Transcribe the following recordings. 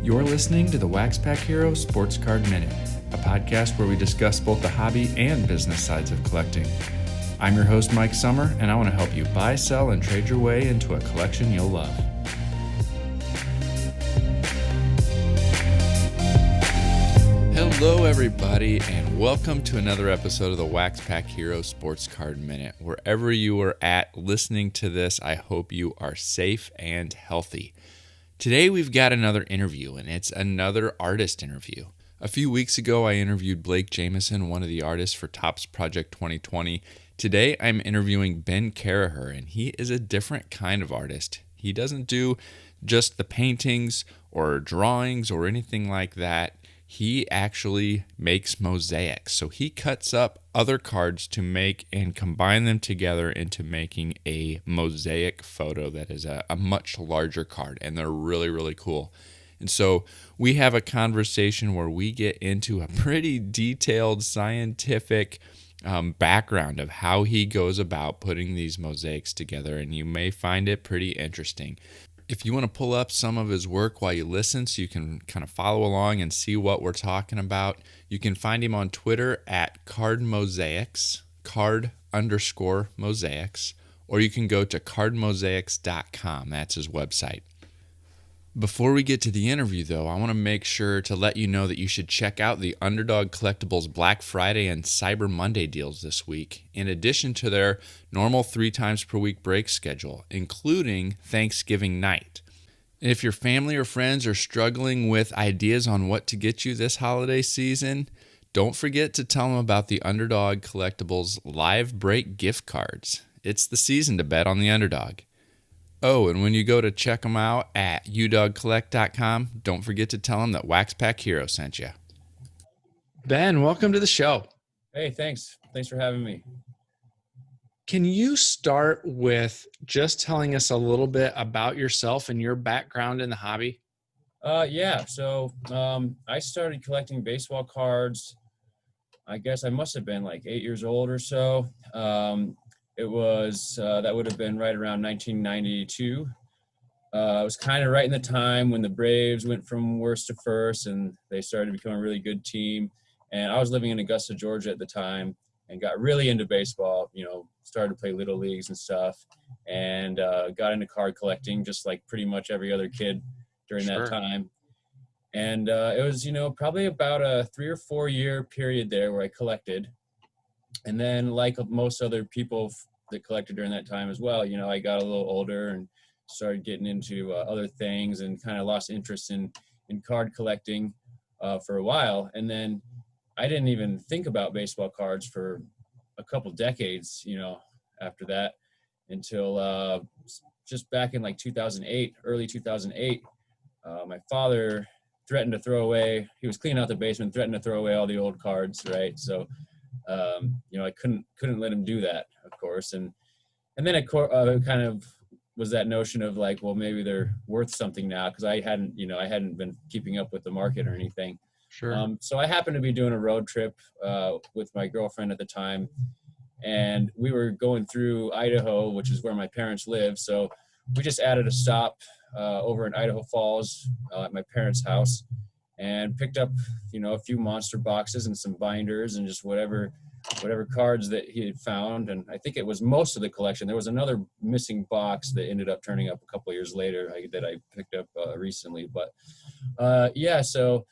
You're listening to the WaxPackHero Sports Card Minute, a podcast where we discuss both the hobby and business sides of collecting. I'm your host, Mike Sommer, and I want to help you buy, sell, and trade your way into a collection you'll love. Hello, everybody, and welcome to another episode of the WaxPackHero Sports Card Minute. Wherever you are at listening to this, I hope you are safe and healthy. Today, we've got another interview, and it's another artist interview. A few weeks ago, I interviewed Blake Jamieson, one of the artists for Topps Project 2020. Today, I'm interviewing Ben Caraher, and he is a different kind of artist. He doesn't do just the paintings or drawings or anything like that. He actually makes mosaics. So he cuts up other cards to make and combine them together into making a mosaic photo that is a much larger card. And they're really, really cool. And so we have a conversation where we get into a pretty detailed scientific background of how he goes about putting these mosaics together. And you may find it pretty interesting. If you want to pull up some of his work while you listen so you can kind of follow along and see what we're talking about, you can find him on Twitter at card_mosaics, or you can go to cardmosaics.com. That's his website. Before we get to the interview, though, I want to make sure to let you know that you should check out the Underdog Collectibles Black Friday and Cyber Monday deals this week, in addition to their normal 3 times per week break schedule, including Thanksgiving night. And if your family or friends are struggling with ideas on what to get you this holiday season, don't forget to tell them about the Underdog Collectibles Live Break gift cards. It's the season to bet on the Underdog. Oh, and when you go to check them out at udogcollect.com, don't forget to tell them that WaxPackHero sent you. Ben, welcome to the show. Hey, thanks. Thanks for having me. Can you start with just telling us a little bit about yourself and your background in the hobby? Yeah. So I started collecting baseball cards. I guess I must have been like 8 years old or so. It was, that would have been right around 1992. It was kind of right in the time when the Braves went from worst to first and they started to become a really good team. And I was living in Augusta, Georgia at the time and got really into baseball, started to play little leagues and stuff and got into card collecting just like pretty much every other kid during that time. And it was, probably about a 3 or 4 year period there where I collected. And then like most other people that collected during that time as well, I got a little older and started getting into other things and kind of lost interest in card collecting for a while. And then I didn't even think about baseball cards for a couple decades, after that until just back in like 2008, early 2008, my father threatened to throw away, he was cleaning out the basement, threatened to throw away all the old cards, right? So I couldn't let him do that, of course. And then it kind of was that notion of like, well, maybe they're worth something now. Cause I hadn't been keeping up with the market or anything. Sure. So I happened to be doing a road trip, with my girlfriend at the time. And we were going through Idaho, which is where my parents live. So we just added a stop, over in Idaho Falls, at my parents' house. And picked up, a few monster boxes and some binders and just whatever cards that he had found. And I think it was most of the collection. There was another missing box that ended up turning up a couple of years later that I picked up recently. But so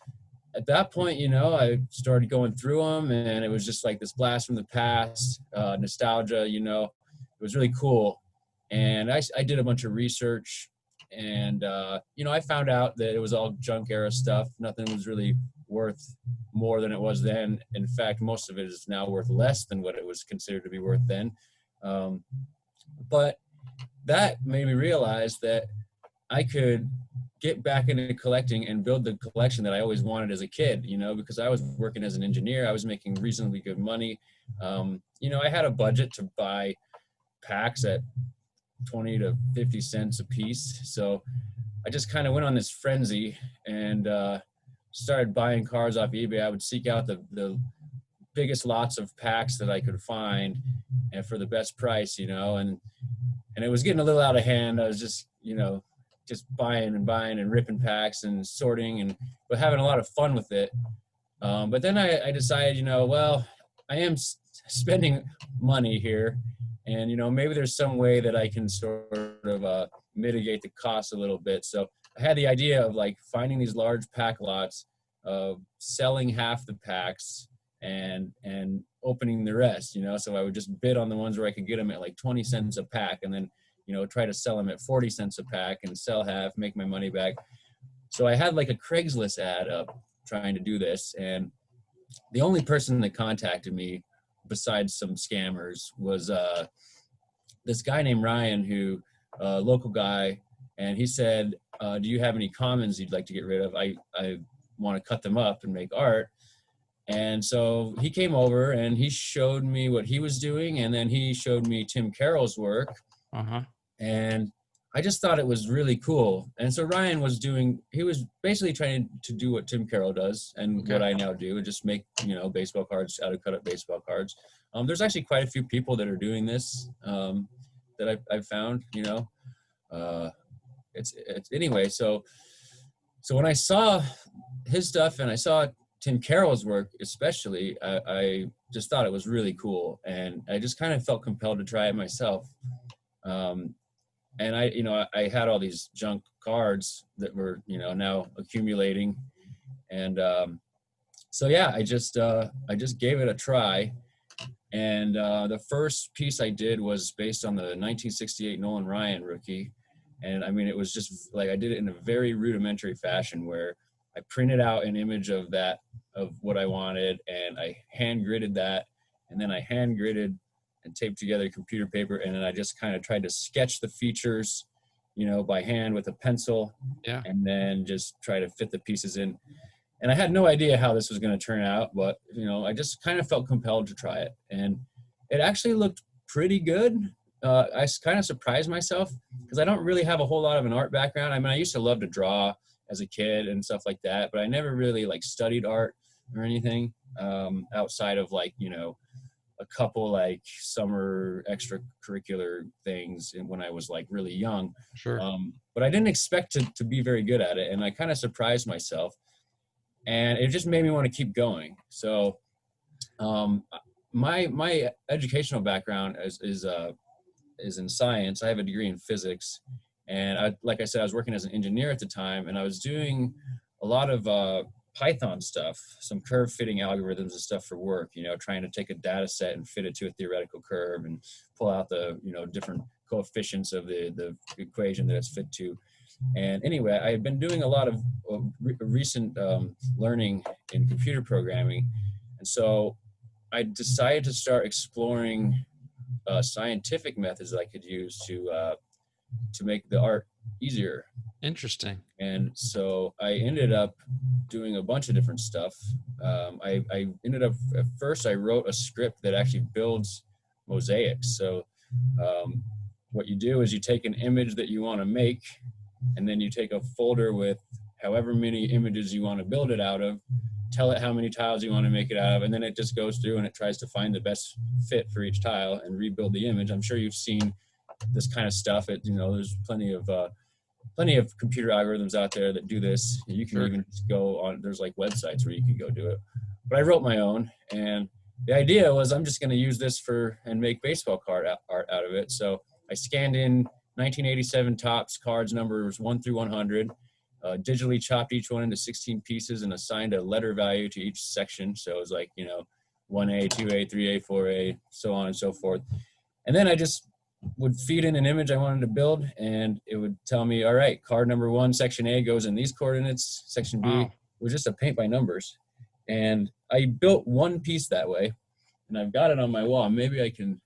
at that point, I started going through them and it was just like this blast from the past, nostalgia, it was really cool. And I did a bunch of research. And, I found out that it was all junk era stuff. Nothing was really worth more than it was then. In fact, most of it is now worth less than what it was considered to be worth then. But that made me realize that I could get back into collecting and build the collection that I always wanted as a kid, because I was working as an engineer. I was making reasonably good money. I had a budget to buy packs at 20 to 50 cents a piece. So I just kind of went on this frenzy and started buying cards off eBay. I would seek out the biggest lots of packs that I could find and for the best price, and it was getting a little out of hand. I was just, just buying and ripping packs and sorting but having a lot of fun with it. But then I decided, well, I am spending money here, and maybe there's some way that I can sort of mitigate the cost a little bit. So I had the idea of like finding these large pack lots, selling half the packs and opening the rest. So I would just bid on the ones where I could get them at like 20 cents a pack, and then try to sell them at 40 cents a pack and sell half, make my money back. So I had like a Craigslist ad up trying to do this, and the only person that contacted me besides some scammers was this guy named Ryan, who local guy, and he said, do you have any commons you'd like to get rid of? I want to cut them up and make art. And so he came over and he showed me what he was doing, and then he showed me Tim Carroll's work. And I just thought it was really cool. And so Ryan was basically trying to do what Tim Carroll does and what I now do, and just make, baseball cards out of cut up baseball cards. There's actually quite a few people that are doing this that I've found, it's anyway. So when I saw his stuff and I saw Tim Carroll's work, especially, I just thought it was really cool. And I just kind of felt compelled to try it myself. And I had all these junk cards that were, now accumulating. And so, yeah, I just gave it a try. And the first piece I did was based on the 1968 Nolan Ryan rookie. And I mean, it was just like, I did it in a very rudimentary fashion where I printed out an image of what I wanted, and I hand gridded that. And then I hand gridded and taped together computer paper, and then I just kind of tried to sketch the features, by hand with a pencil, and then just try to fit the pieces in. And I had no idea how this was going to turn out, but I just kind of felt compelled to try it, and it actually looked pretty good. I kind of surprised myself because I don't really have a whole lot of an art background. I mean, I used to love to draw as a kid and stuff like that, but I never really like studied art or anything outside of like, a couple like summer extracurricular things when I was like really young. Sure. But I didn't expect to be very good at it. And I kind of surprised myself, and it just made me want to keep going. So my educational background is in science. I have a degree in physics. And like I said, I was working as an engineer at the time, and I was doing a lot of Python stuff, some curve fitting algorithms and stuff for work, trying to take a data set and fit it to a theoretical curve and pull out the, different coefficients of the equation that it's fit to. And anyway, I had been doing a lot of recent learning in computer programming. And so I decided to start exploring scientific methods that I could use to make the art easier. Interesting. And so I ended up doing a bunch of different stuff. I ended up, at first I wrote a script that actually builds mosaics. So what you do is you take an image that you want to make, and then you take a folder with however many images you want to build it out of, tell it how many tiles you want to make it out of, and then it just goes through and it tries to find the best fit for each tile and rebuild the image. I'm sure you've seen this kind of stuff. There's plenty of computer algorithms out there that do this. You can even just go on, there's like websites where you can go do it. But I wrote my own, and the idea was I'm just going to use this and make baseball card art out of it. So I scanned in 1987 Topps cards numbers 1 through 100, digitally chopped each one into 16 pieces and assigned a letter value to each section. So it was like, 1A, 2A, 3A, 4A, so on and so forth. And then I just would feed in an image I wanted to build, and it would tell me, all right, card number 1, section A goes in these coordinates, section B. It was just a paint by numbers. And I built one piece that way, and I've got it on my wall. Maybe I can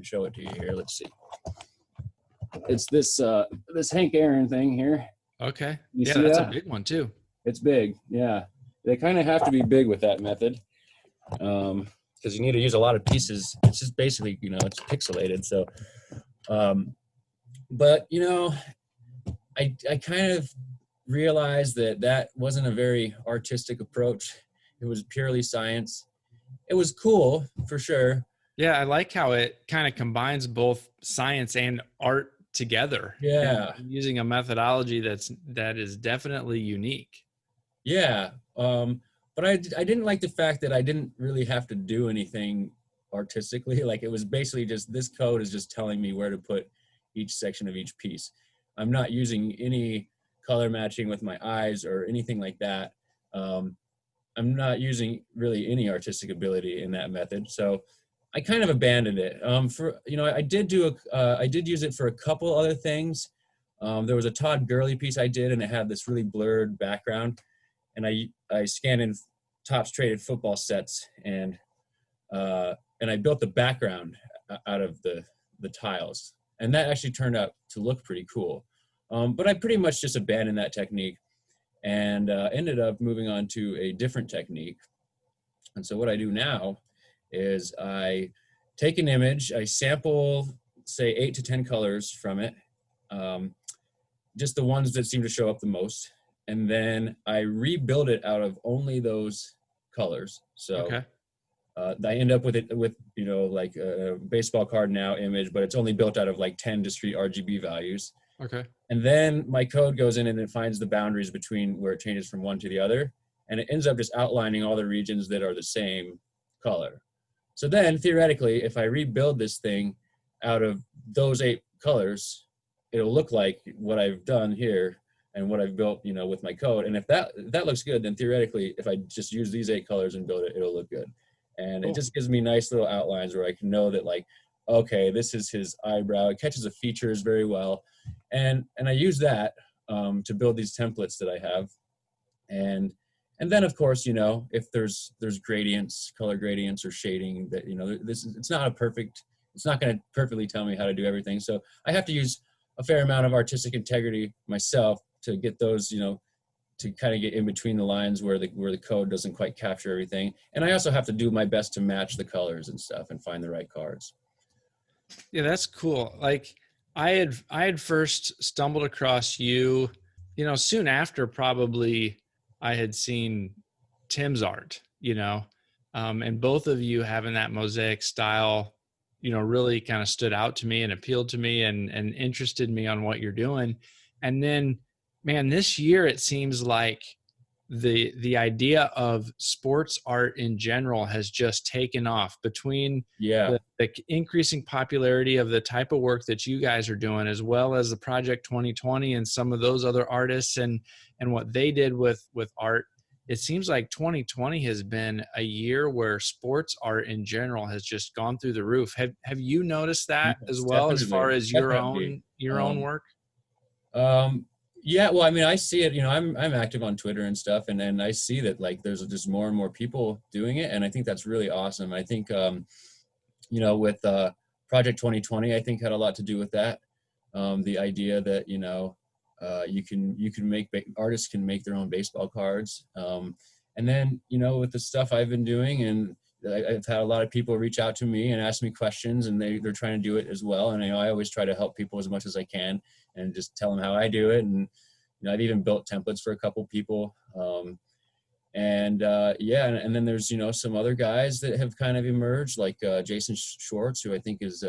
show it to you here. Let's see. It's this Hank Aaron thing here. Okay. You see that's a big one too. It's big. Yeah. They kind of have to be big with that method. Because you need to use a lot of pieces. It's just basically, it's pixelated. So, but, I kind of realized that wasn't a very artistic approach. It was purely science. It was cool for sure. Yeah, I like how it kind of combines both science and art together Yeah. and using a methodology that is definitely unique. Yeah. But I didn't like the fact that I didn't really have to do anything artistically. Like it was basically just this code is just telling me where to put each section of each piece. I'm not using any color matching with my eyes or anything like that. Um, I'm not using really any artistic ability in that method. So I kind of abandoned it. I did use it for a couple other things. There was a Todd Gurley piece I did, and it had this really blurred background. And I scanned in Topps traded football sets, and I built the background out of the tiles, and that actually turned out to look pretty cool. But I pretty much just abandoned that technique and ended up moving on to a different technique. And so what I do now is I take an image, I sample, say, 8 to 10 colors from it, just the ones that seem to show up the most, and then I rebuild it out of only those colors. So Okay. I end up with it with, like a baseball card now image, but it's only built out of like 10 discrete RGB values. Okay. And then my code goes in and it finds the boundaries between where it changes from one to the other. And it ends up just outlining all the regions that are the same color. So then theoretically, if I rebuild this thing out of those 8 colors, it'll look like what I've done here and what I've built, with my code. And if that looks good, then theoretically, if I just use these 8 colors and build it, it'll look good. And Cool. It just gives me nice little outlines where I can know that, like, okay, this is his eyebrow. It catches the features very well. And I use that to build these templates that I have. And then, of course, if there's gradients, color gradients or shading that, it's not going to perfectly tell me how to do everything. So I have to use a fair amount of artistic integrity myself to get those, to kind of get in between the lines where the code doesn't quite capture everything. And I also have to do my best to match the colors and stuff and find the right cards. Yeah, that's cool. Like I had first stumbled across you, soon after probably I had seen Tim's art, and both of you having that mosaic style, really kind of stood out to me and appealed to me and interested me on what you're doing. And then, man, this year it seems like the idea of sports art in general has just taken off between Yeah. the increasing popularity of the type of work that you guys are doing, as well as the Project 2020 and some of those other artists and what they did with art. It seems like 2020 has been a year where sports art in general has just gone through the roof. Have you noticed that as Yes, well, as far as your definitely. own work? Yeah, well, I mean, I see it, I'm active on Twitter and stuff, and then I see that, like, there's just more and more people doing it, and I think that's really awesome. I think, with Project 2020, I think had a lot to do with that. The idea that, you can make, artists can make their own baseball cards. And then, with the stuff I've been doing, and I've had a lot of people reach out to me and ask me questions, and they're trying to do it as well. And I always try to help people as much as I can and just tell them how I do it. And I've even built templates for a couple people. And then there's some other guys that have kind of emerged, like Jason Schwartz, who I think is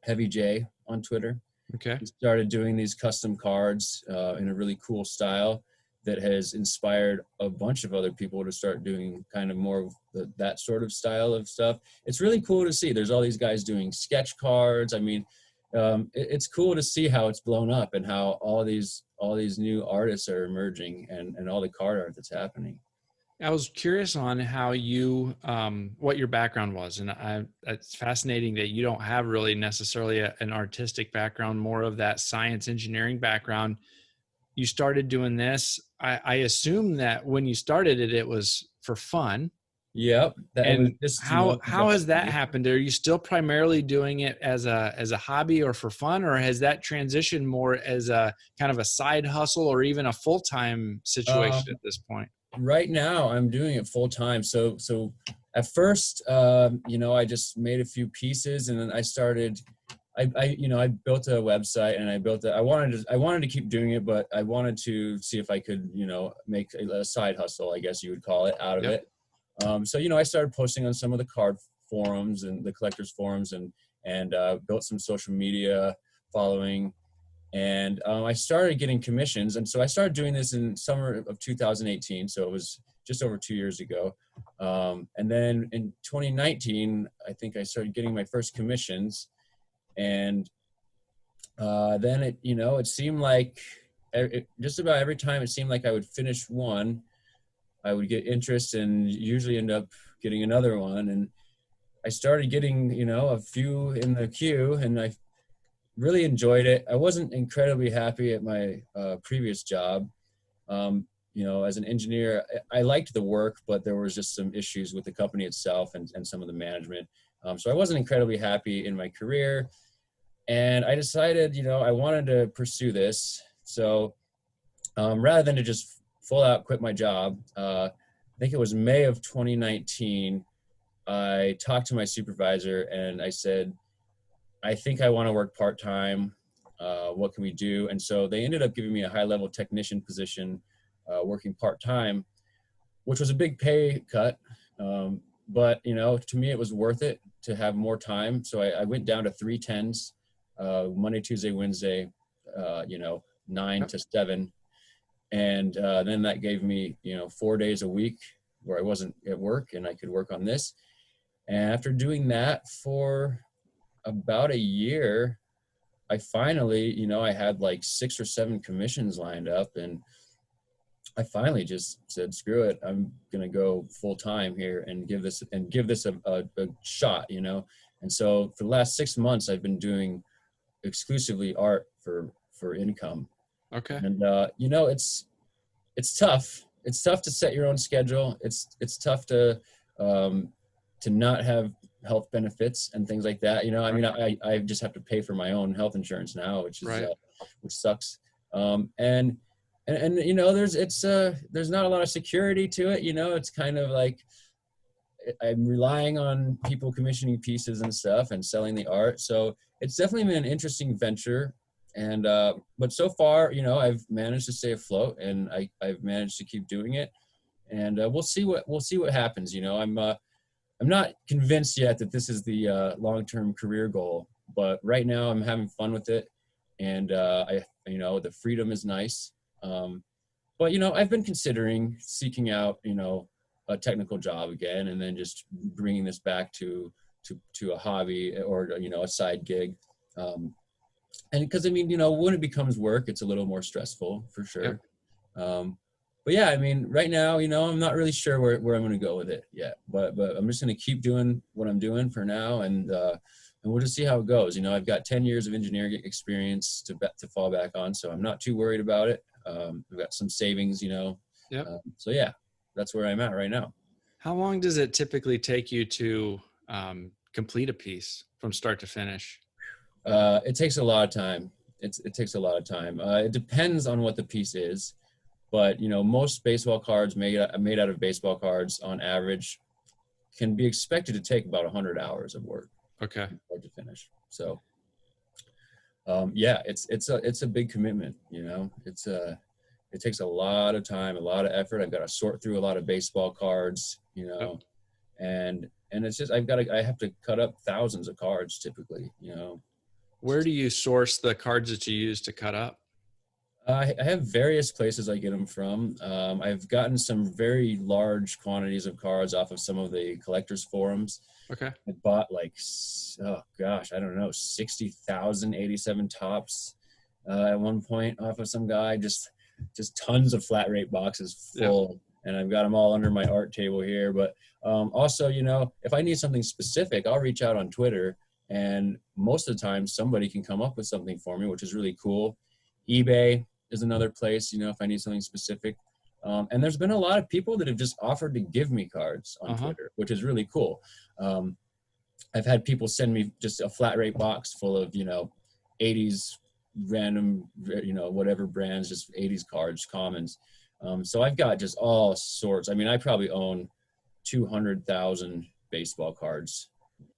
Heavy J on Twitter. Okay. He started doing these custom cards in a really cool style that has inspired a bunch of other people to start doing kind of more of that sort of style of stuff. It's really cool to see. There's all these guys doing sketch cards. I mean, it's cool to see how it's blown up and how all these new artists are emerging and all the card art that's happening. I was curious on how you, what your background was. And it's fascinating that you don't have really necessarily an artistic background, more of that science engineering background. You started doing this. I assume that when you started it, it was for fun. Yep. And how has that happened? Are you still primarily doing it as a hobby or for fun, or has that transitioned more as a kind of a side hustle or even a full-time situation at this point? Right now I'm doing it full time. So at first, I just made a few pieces, and then I started, I built a website, and I wanted to keep doing it, but I wanted to see if I could, make a side hustle, I guess you would call it, out of it. So, I started posting on some of the card forums and the collectors forums, and built some social media following. And I started getting commissions. And so I started doing this in summer of 2018. So it was just over 2 years ago. And then in 2019, I think I started getting my first commissions. And then it seemed like just about every time it seemed like I would finish one, I would get interest and usually end up getting another one. And I started getting, a few in the queue, and I really enjoyed it. I wasn't incredibly happy at my previous job. As an engineer, I liked the work, but there was just some issues with the company itself and some of the management. So I wasn't incredibly happy in my career. And I decided, I wanted to pursue this. So rather than to just full out quit my job, I think it was May of 2019, I talked to my supervisor and I said, I think I want to work part-time. What can we do? And so they ended up giving me a high-level technician position, working part-time, which was a big pay cut. But, to me, it was worth it to have more time. So I went down to 3 10s, Monday, Tuesday, Wednesday, 9 to 7. And then that gave me, 4 days a week where I wasn't at work and I could work on this. And after doing that for about a year, I finally, I had like 6 or 7 commissions lined up, and I finally just said, screw it. I'm going to go full time here and give this a shot, And so for the last 6 months, I've been doing exclusively art for income. Okay. And, it's tough. It's tough to set your own schedule. It's tough to not have health benefits and things like that. I just have to pay for my own health insurance now, which is, right. Which sucks. And there's not a lot of security to it. It's kind of like I'm relying on people commissioning pieces and stuff and selling the art. So it's definitely been an interesting venture. And, but so far, I've managed to stay afloat, and I've managed to keep doing it, and we'll see what happens. I'm not convinced yet that this is the long-term career goal, but right now I'm having fun with it, and the freedom is nice. But I've been considering seeking out a technical job again, and then just bringing this back to a hobby or a side gig. And because when it becomes work, it's a little more stressful for sure. Yep. But yeah, right now, I'm not really sure where I'm going to go with it yet, but I'm just going to keep doing what I'm doing for now. And we'll just see how it goes. I've got 10 years of engineering experience to fall back on, so I'm not too worried about it. I've got some savings, Yep. So yeah, that's where I'm at right now. How long does it typically take you to complete a piece from start to finish? It takes a lot of time. It takes a lot of time. It depends on what the piece is, but most baseball cards made out of baseball cards on average can be expected to take about 100 hours of work. Okay. From start to finish. So, yeah, it's a big commitment. It takes a lot of time, a lot of effort. I've got to sort through a lot of baseball cards, and it's just I have to cut up thousands of cards typically, Where do you source the cards that you use to cut up? I have various places I get them from. I've gotten some very large quantities of cards off of some of the collectors forums. Okay. I bought I don't know, 60,000 87 tops at one point off of some guy, just tons of flat rate boxes full. Yep. And I've got them all under my art table here. But also, if I need something specific, I'll reach out on Twitter. And most of the time, somebody can come up with something for me, which is really cool. eBay is another place, if I need something specific. And there's been a lot of people that have just offered to give me cards on Twitter, which is really cool. I've had people send me just a flat rate box full of, 80s random, whatever brands, just 80s cards, commons. So I've got just all sorts. I probably own 200,000 baseball cards.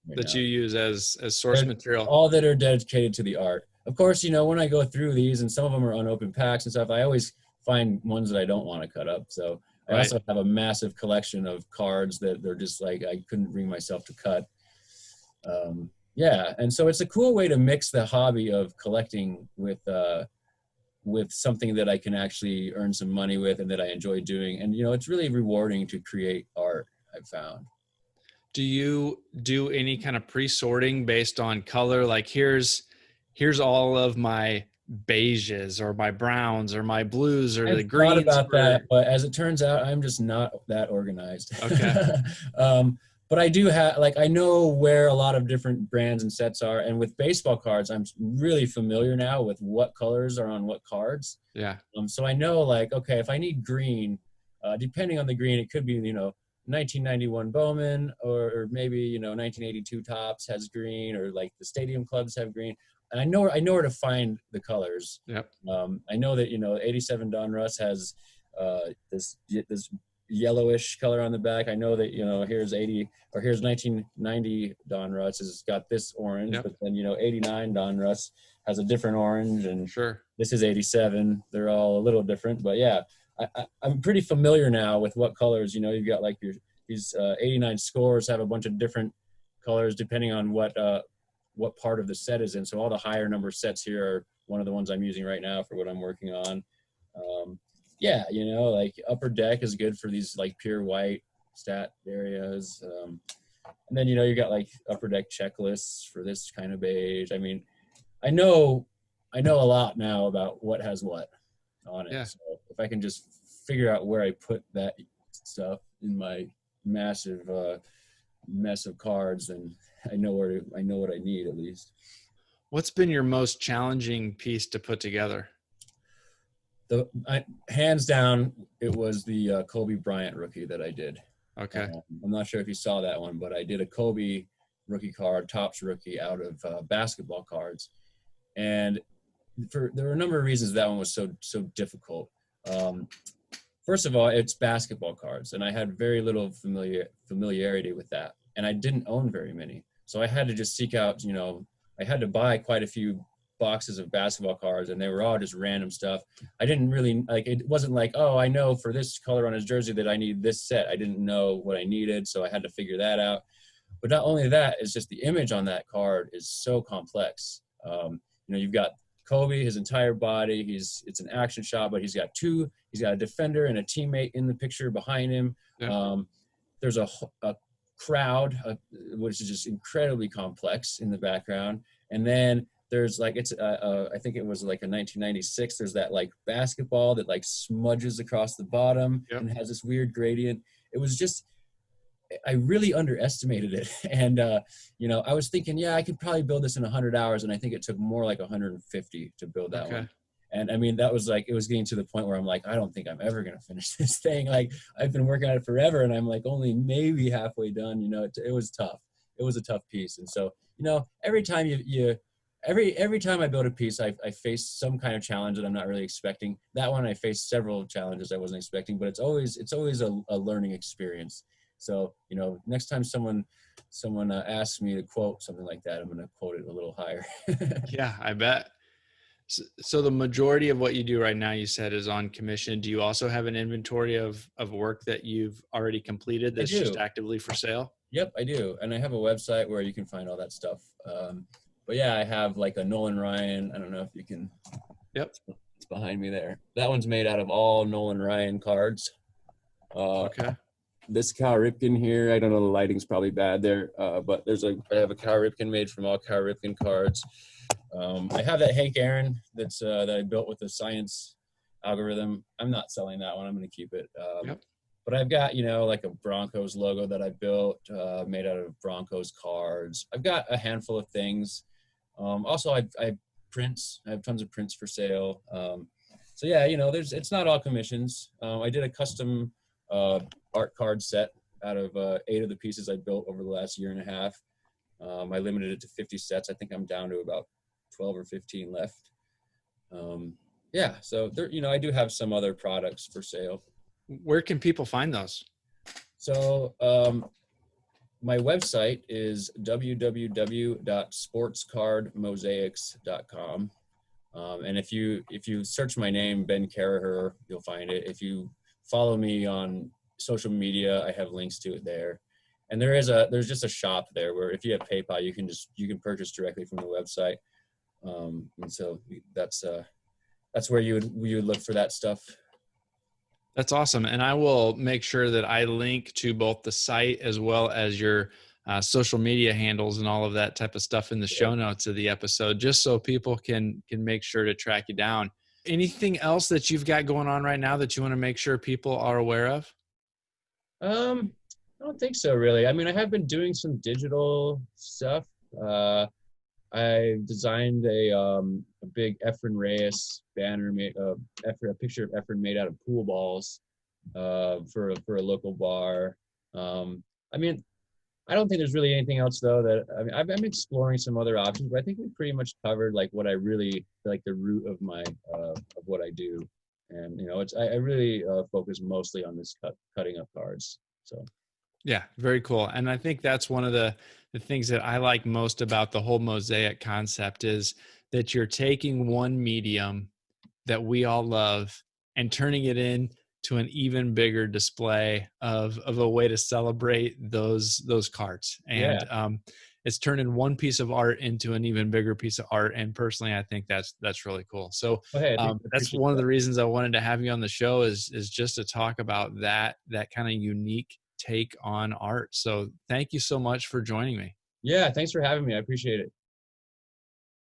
That you use as source material. All that are dedicated to the art. Of course, when I go through these, and some of them are unopened packs and stuff, I always find ones that I don't want to cut up. So I also have a massive collection of cards that they're just like I couldn't bring myself to cut. Yeah, and so it's a cool way to mix the hobby of collecting with something that I can actually earn some money with and that I enjoy doing. And it's really rewarding to create art, I've found. Do you do any kind of pre-sorting based on color? Like here's all of my beiges or my browns or my blues or I've the thought greens about for that, but as it turns out, I'm just not that organized. okay. But I do have, like, I know where a lot of different brands and sets are. And with baseball cards, I'm really familiar now with what colors are on what cards. Yeah. So I know, like, okay, if I need green, depending on the green, it could be, 1991 Bowman, or maybe, 1982 Topps has green, or like the stadium clubs have green. And I know where to find the colors. Yep. I know that 87 Don Russ has this yellowish color on the back. I know that here's 1990 Don Russ has got this orange, Yep. but then 89 Don Russ has a different orange, and Sure. this is 87. They're all a little different, but yeah, I'm pretty familiar now with what colors. You've got like these 89 scores have a bunch of different colors depending on what part of the set is in. So all the higher number sets here are one of the ones I'm using right now for what I'm working on. Yeah, like upper deck is good for these like pure white stat areas. And then you got like upper deck checklists for this kind of beige. I mean, I know a lot now about what has what on it. Yeah. So if I can just figure out where I put that stuff in my massive mess of cards, then I know what I need at least. What's been your most challenging piece to put together? Hands down, it was the Kobe Bryant rookie that I did. Okay. I'm not sure if you saw that one, but I did a Kobe rookie card, Topps rookie, out of basketball cards, and there were a number of reasons that one was so difficult. First of all, it's basketball cards, and I had very little familiarity with that, and I didn't own very many, so I had to just seek out. I had to buy quite a few boxes of basketball cards, and they were all just random stuff. I didn't really like. It wasn't like, oh, I know for this color on his jersey that I need this set. I didn't know what I needed, so I had to figure that out. But not only that, it's just the image on that card is so complex. You've got Kobe, his entire body. It's an action shot, but he's got a defender and a teammate in the picture behind him. Yeah. There's a crowd, which is just incredibly complex in the background. And then there's like, I think it was like a 1996. There's that like basketball that like smudges across the bottom. Yep. And has this weird gradient. It was just, I really underestimated it. And, I was thinking, yeah, I could probably build this in 100 hours. And I think it took more like 150 to build that one. And I mean, that was like, it was getting to the point where I'm like, I don't think I'm ever going to finish this thing. Like, I've been working on it forever, and I'm like only maybe halfway done. It was tough. It was a tough piece. And so, every time every time I build a piece, I face some kind of challenge that I'm not really expecting. That one, I faced several challenges I wasn't expecting, but it's always a learning experience. So, next time someone asks me to quote something like that, I'm going to quote it a little higher. Yeah, I bet. So the majority of what you do right now, you said, is on commission. Do you also have an inventory of work that you've already completed that's just actively for sale? Yep, I do. And I have a website where you can find all that stuff. But yeah, I have like a Nolan Ryan. I don't know if you can. Yep. It's behind me there. That one's made out of all Nolan Ryan cards. Okay. This Cal Ripken here, I don't know, the lighting's probably bad there, but I have a Cal Ripken made from all Cal Ripken cards. I have that Hank Aaron that I built with the science algorithm. I'm not selling that one. I'm going to keep it. Yep. But I've got, like a Broncos logo that I built, made out of Broncos cards. I've got a handful of things. Also, I have prints. I have tons of prints for sale. So yeah, it's not all commissions. I did a custom art card set out of 8 of the pieces I built over the last year and a half. I limited it to 50 sets. I think I'm down to about 12 or 15 left. Yeah, so there, I do have some other products for sale. Where can people find those? So my website is www.sportscardmosaics.com. And if you search my name, Ben Caraher, you'll find it. If you follow me on social media, I have links to it there. And there's just a shop there where if you have PayPal, you can purchase directly from the website. And so that's where you would look for that stuff. That's awesome. And I will make sure that I link to both the site as well as your social media handles and all of that type of stuff in the show notes of the episode, just so people can make sure to track you down. Anything else that you've got going on right now that you want to make sure people are aware of? I don't think so, really. I mean, I have been doing some digital stuff. I designed a big Efren Reyes banner a picture of Efren made out of pool balls for a local bar. I mean, I don't think there's really anything else though I'm exploring some other options, but I think we pretty much covered like what I really like the root of my of what I do, and I really focus mostly on this cutting up cards. So. Yeah, very cool. And I think that's one of the things that I like most about the whole mosaic concept is that you're taking one medium that we all love and turning it into an even bigger display of a way to celebrate those cards. And it's turning one piece of art into an even bigger piece of art. And personally, I think that's really cool. So that's one of the reasons I wanted to have you on the show is just to talk about that kind of unique take on art. So thank you so much for joining me. Yeah, thanks for having me. I appreciate it.